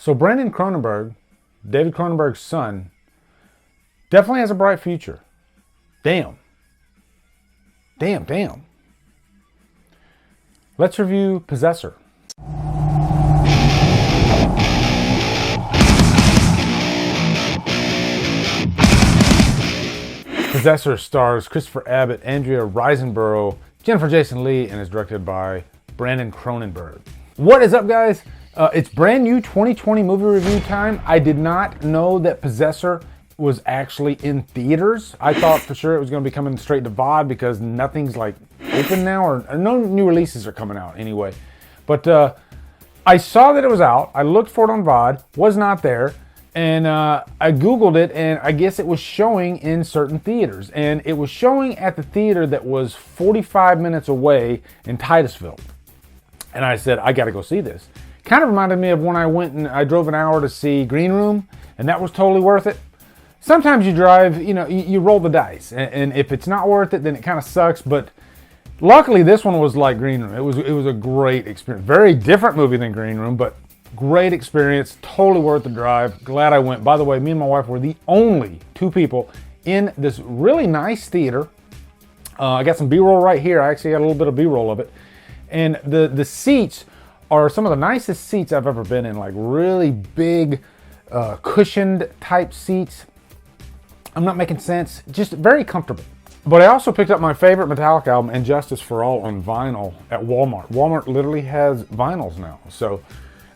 So Brandon Cronenberg, David Cronenberg's son, definitely has a bright future. Damn. Damn. Let's review PosseSSoR. PosseSSoR stars Christopher Abbott, Andrea Riseborough, Jennifer Jason Leigh, and is directed by Brandon Cronenberg. What is up, guys? It's brand new 2020 movie review time. I did not know that PosseSSoR was actually in theaters. I thought for sure it was going to be coming straight to VOD because nothing's like open now, or no new releases are coming out anyway. But I saw that it was out. I looked for it on VOD, was not there. And I Googled it, and I guess it was showing in certain theaters. And it was showing at the theater that was 45 minutes away in Titusville. And I said, I got to go see this. Kind of reminded me of when I went and I drove an hour to see Green Room, and that was totally worth it. Sometimes you drive, you roll the dice. And if it's not worth it, then it kind of sucks. But luckily, this one was like Green Room. It was a great experience. Very different movie than Green Room, but great experience, totally worth the drive. Glad I went. By the way, me and my wife were the only two people in this really nice theater. I got some B-roll right here. I actually got a little bit of B-roll of it. And the seats are some of the nicest seats I've ever been in, like really big, cushioned type seats. I'm not making sense, just very comfortable. But I also picked up my favorite Metallica album, And Justice for All, on vinyl at Walmart. Walmart literally has vinyls now, so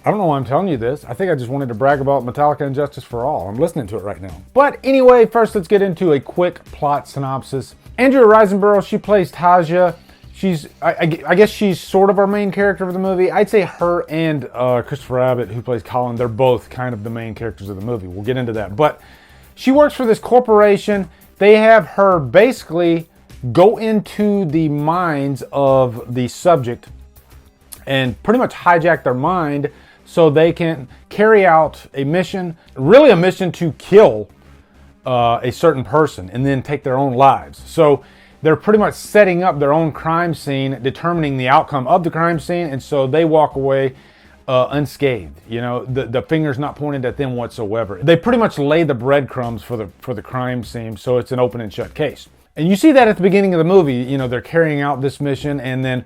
I don't know why I'm telling you this. I think I just wanted to brag about Metallica and Justice for All. I'm listening to it right now. But anyway, first let's get into a quick plot synopsis. Andrea Riseborough, she plays Taja. I guess she's sort of our main character of the movie. I'd say her and Christopher Abbott, who plays Colin, they're both kind of the main characters of the movie. We'll get into that. But she works for this corporation. They have her basically go into the minds of the subject and pretty much hijack their mind so they can carry out a mission, really a mission to kill a certain person and then take their own lives. So they're pretty much setting up their own crime scene, determining the outcome of the crime scene, and so they walk away unscathed. The finger's not pointed at them whatsoever. They pretty much lay the breadcrumbs for the crime scene, so it's an open and shut case. And you see that at the beginning of the movie. They're carrying out this mission, and then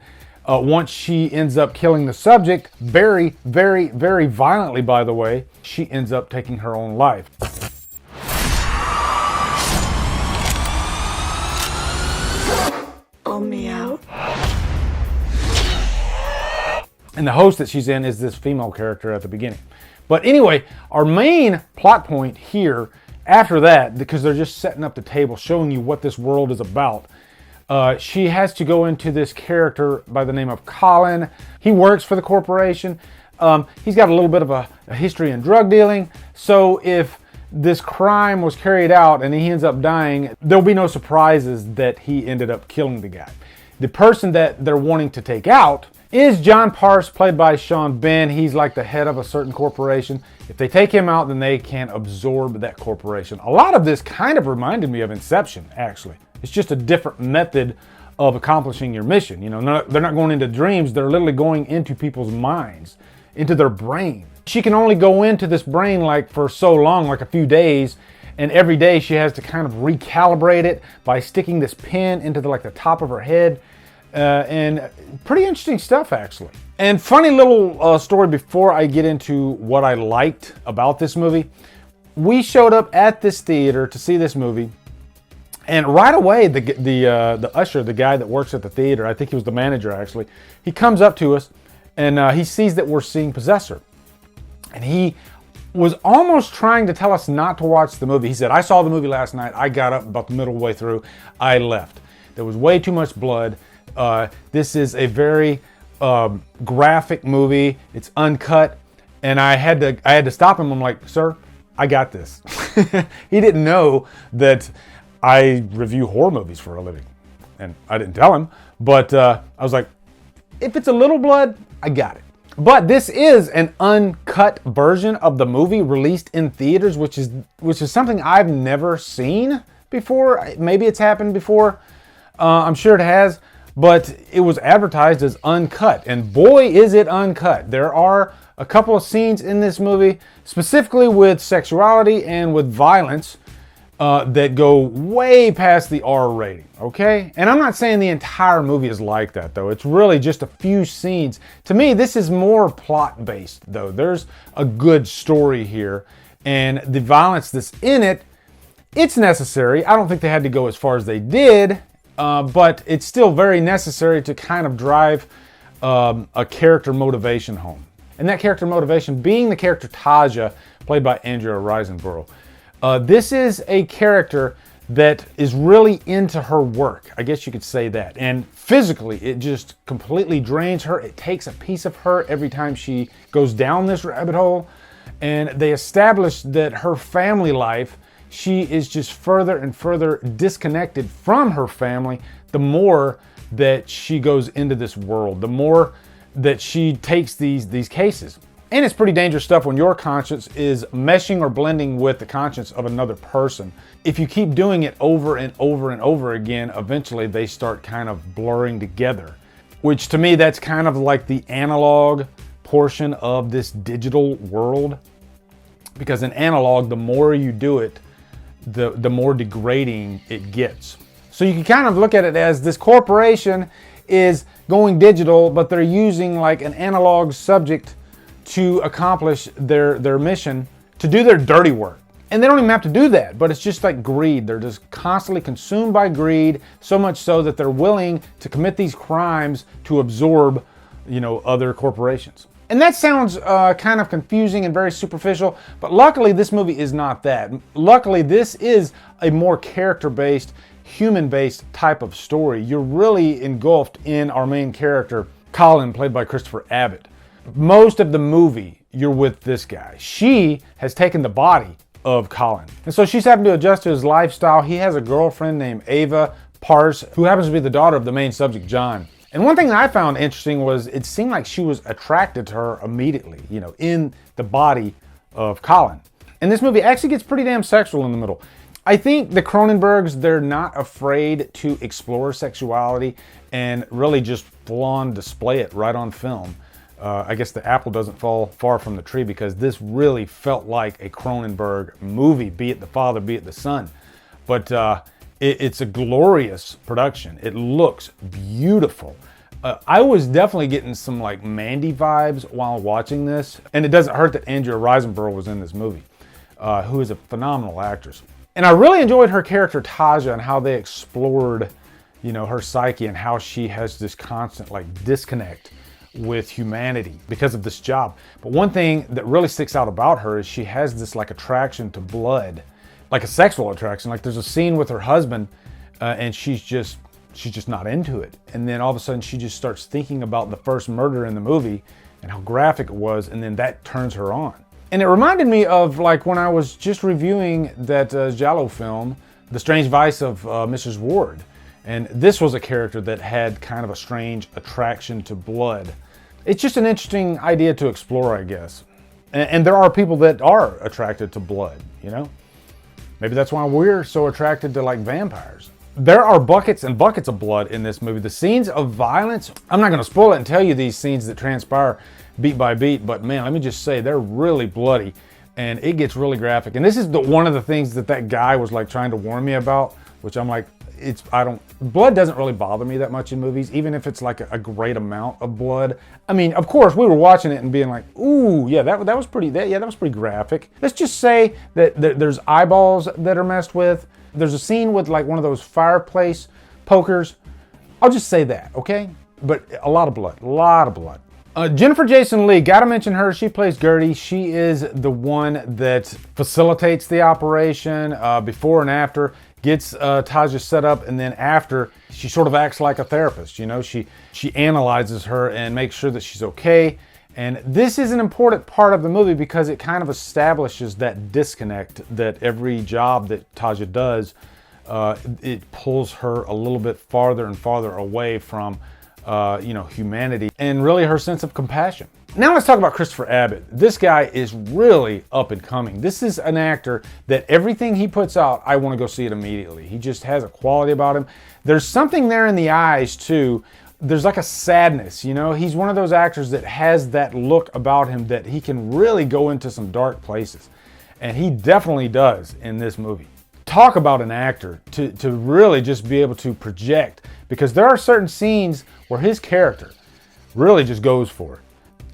once she ends up killing the subject, very, very, very violently, by the way, she ends up taking her own life. Me out. And the host that she's in is this female character at the beginning. But anyway, our main plot point here, after that, because they're just setting up the table, showing you what this world is about, she has to go into this character by the name of Colin. He works for the corporation. He's got a little bit of a history in drug dealing. So if this crime was carried out and he ends up dying, there'll be no surprises that he ended up killing the guy. The person that they're wanting to take out is John Parse, played by Sean Benn. He's like the head of a certain corporation. If they take him out, then they can absorb that corporation. A lot of this kind of reminded me of Inception, actually. It's just a different method of accomplishing your mission. They're not going into dreams. They're literally going into people's minds, into their brain. She can only go into this brain like for so long, like a few days, and every day she has to kind of recalibrate it by sticking this pin into the top of her head. And pretty interesting stuff, actually. And funny little story before I get into what I liked about this movie. We showed up at this theater to see this movie, and right away the usher, the guy that works at the theater, I think he was the manager actually, he comes up to us and he sees that we're seeing PosseSSoR. And he was almost trying to tell us not to watch the movie. He said, I saw the movie last night. I got up about the middle way through. I left. There was way too much blood. This is a very graphic movie. It's uncut. And I had to stop him. I'm like, sir, I got this. He didn't know that I review horror movies for a living. And I didn't tell him. But I was like, if it's a little blood, I got it. But this is an uncut version of the movie released in theaters, which is something I've never seen before. Maybe it's happened before. I'm sure it has. But it was advertised as uncut. And boy, is it uncut. There are a couple of scenes in this movie, specifically with sexuality and with violence, that go way past the R rating, okay? And I'm not saying the entire movie is like that, though. It's really just a few scenes. To me, this is more plot-based, though. There's a good story here, and the violence that's in it, it's necessary. I don't think they had to go as far as they did, but it's still very necessary to kind of drive a character motivation home. And that character motivation being the character Taja, played by Andrea Riseborough. This is a character that is really into her work. I guess you could say that. And physically, it just completely drains her. It takes a piece of her every time she goes down this rabbit hole. And they establish that her family life, she is just further and further disconnected from her family the more that she goes into this world, the more that she takes these cases. And it's pretty dangerous stuff when your conscience is meshing or blending with the conscience of another person. If you keep doing it over and over and over again, eventually they start kind of blurring together. Which to me, that's kind of like the analog portion of this digital world. Because in analog, the more you do it, the more degrading it gets. So you can kind of look at it as this corporation is going digital, but they're using like an analog subject to accomplish their mission, to do their dirty work. And they don't even have to do that, but it's just like greed. They're just constantly consumed by greed, so much so that they're willing to commit these crimes to absorb, other corporations. And that sounds kind of confusing and very superficial, but luckily this movie is not that. Luckily, this is a more character-based, human-based type of story. You're really engulfed in our main character, Colin, played by Christopher Abbott. Most of the movie, you're with this guy. She has taken the body of Colin. And so she's having to adjust to his lifestyle. He has a girlfriend named Ava Parse, who happens to be the daughter of the main subject, John. And one thing that I found interesting was it seemed like she was attracted to her immediately, in the body of Colin. And this movie actually gets pretty damn sexual in the middle. I think the Cronenbergs, they're not afraid to explore sexuality and really just full-on display it right on film. I guess the apple doesn't fall far from the tree, because this really felt like a Cronenberg movie, be it the father, be it the son. But it's a glorious production. It looks beautiful. I was definitely getting some like Mandy vibes while watching this. And it doesn't hurt that Andrea Riseborough was in this movie, who is a phenomenal actress. And I really enjoyed her character Taja and how they explored, her psyche and how she has this constant like disconnect with humanity because of this job. But one thing that really sticks out about her is she has this like attraction to blood, like a sexual attraction. Like there's a scene with her husband and she's just not into it. And then all of a sudden she just starts thinking about the first murder in the movie and how graphic it was. And then that turns her on. And it reminded me of like when I was just reviewing that Giallo film, The Strange Vice of Mrs. Ward. And this was a character that had kind of a strange attraction to blood. It's just an interesting idea to explore, I guess. And there are people that are attracted to blood, Maybe that's why we're so attracted to like vampires. There are buckets and buckets of blood in this movie. The scenes of violence, I'm not going to spoil it and tell you these scenes that transpire beat by beat, but man, let me just say they're really bloody and it gets really graphic. And this is one of the things that guy was like trying to warn me about, which I'm like, blood doesn't really bother me that much in movies, even if it's like a great amount of blood. I mean, of course, we were watching it and being like, ooh, yeah, that was pretty graphic. Let's just say that there's eyeballs that are messed with. There's a scene with like one of those fireplace pokers. I'll just say that, okay? But a lot of blood. Jennifer Jason Leigh, gotta mention her. She plays Gertie. She is the one that facilitates the operation before and after, gets Taja set up, and then after, she sort of acts like a therapist. She analyzes her and makes sure that she's okay. And this is an important part of the movie because it kind of establishes that disconnect that every job that Taja does, it pulls her a little bit farther and farther away from humanity and really her sense of compassion. Now let's talk about Christopher Abbott. This guy is really up and coming. This is an actor that everything he puts out, I want to go see it immediately. He just has a quality about him. There's something there in the eyes too there's like a sadness, you know? He's one of those actors that has that look about him that he can really go into some dark places. And he definitely does in this movie. Talk about an actor to really just be able to project, because there are certain scenes where his character really just goes for it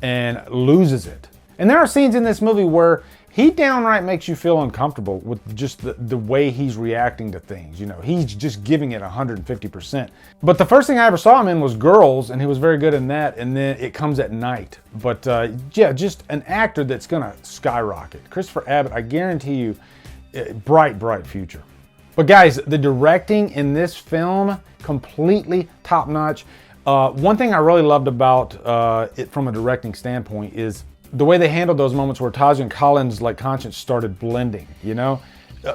and loses it. And there are scenes in this movie where he downright makes you feel uncomfortable with just the way he's reacting to things. You know, he's just giving it 150%. But the first thing I ever saw him in was Girls, and he was very good in that. And then It Comes at Night. But yeah, just an actor that's gonna skyrocket. Christopher Abbott, I guarantee you, bright, bright future. But guys, the directing in this film, completely top notch. One thing I really loved about it from a directing standpoint is the way they handled those moments where Taj and Colin's like conscience started blending, you know?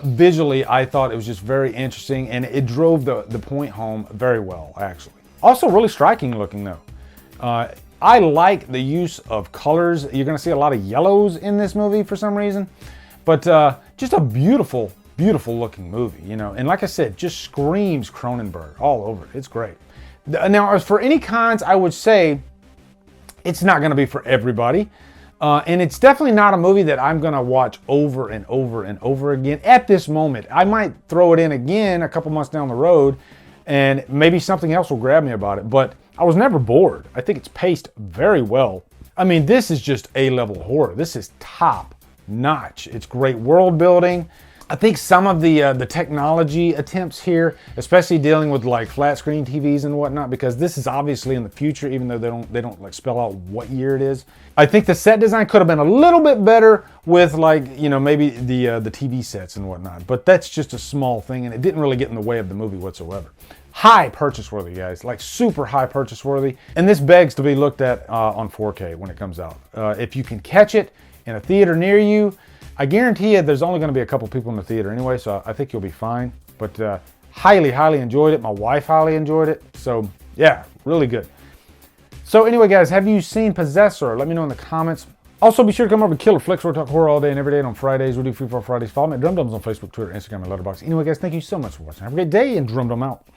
Visually, I thought it was just very interesting, and it drove the point home very well, actually. Also really striking looking though. I like the use of colors. You're gonna see a lot of yellows in this movie for some reason, but just a beautiful, beautiful looking movie, you know? And like I said, just screams Cronenberg all over it. It's great. Now, as for any cons, I would say it's not gonna be for everybody. And it's definitely not a movie that I'm gonna watch over and over and over again at this moment. I might throw it in again a couple months down the road, and maybe something else will grab me about it, but I was never bored. I think it's paced very well. I mean, this is just A-level horror. This is top notch. It's great world building. I think some of the technology attempts here, especially dealing with like flat screen TVs and whatnot, because this is obviously in the future, even though they don't like spell out what year it is. I think the set design could have been a little bit better with like, you know, maybe the TV sets and whatnot, but that's just a small thing, and it didn't really get in the way of the movie whatsoever. High purchase worthy, guys, like super high purchase worthy, and this begs to be looked at on 4K when it comes out. If you can catch it in a theater near you, I guarantee you there's only going to be a couple people in the theater anyway, so I think you'll be fine. But highly, highly enjoyed it. My wife highly enjoyed it. So yeah, really good. So anyway, guys, have you seen PosseSSoR? Let me know in the comments. Also, be sure to come over to Killer Flicks, where we talk horror all day and every day. And on Fridays, we do Free for Fridays. Follow me at Drumdums on Facebook, Twitter, Instagram, and Letterboxd. Anyway, guys, thank you so much for watching. Have a great day, and Drumdum out.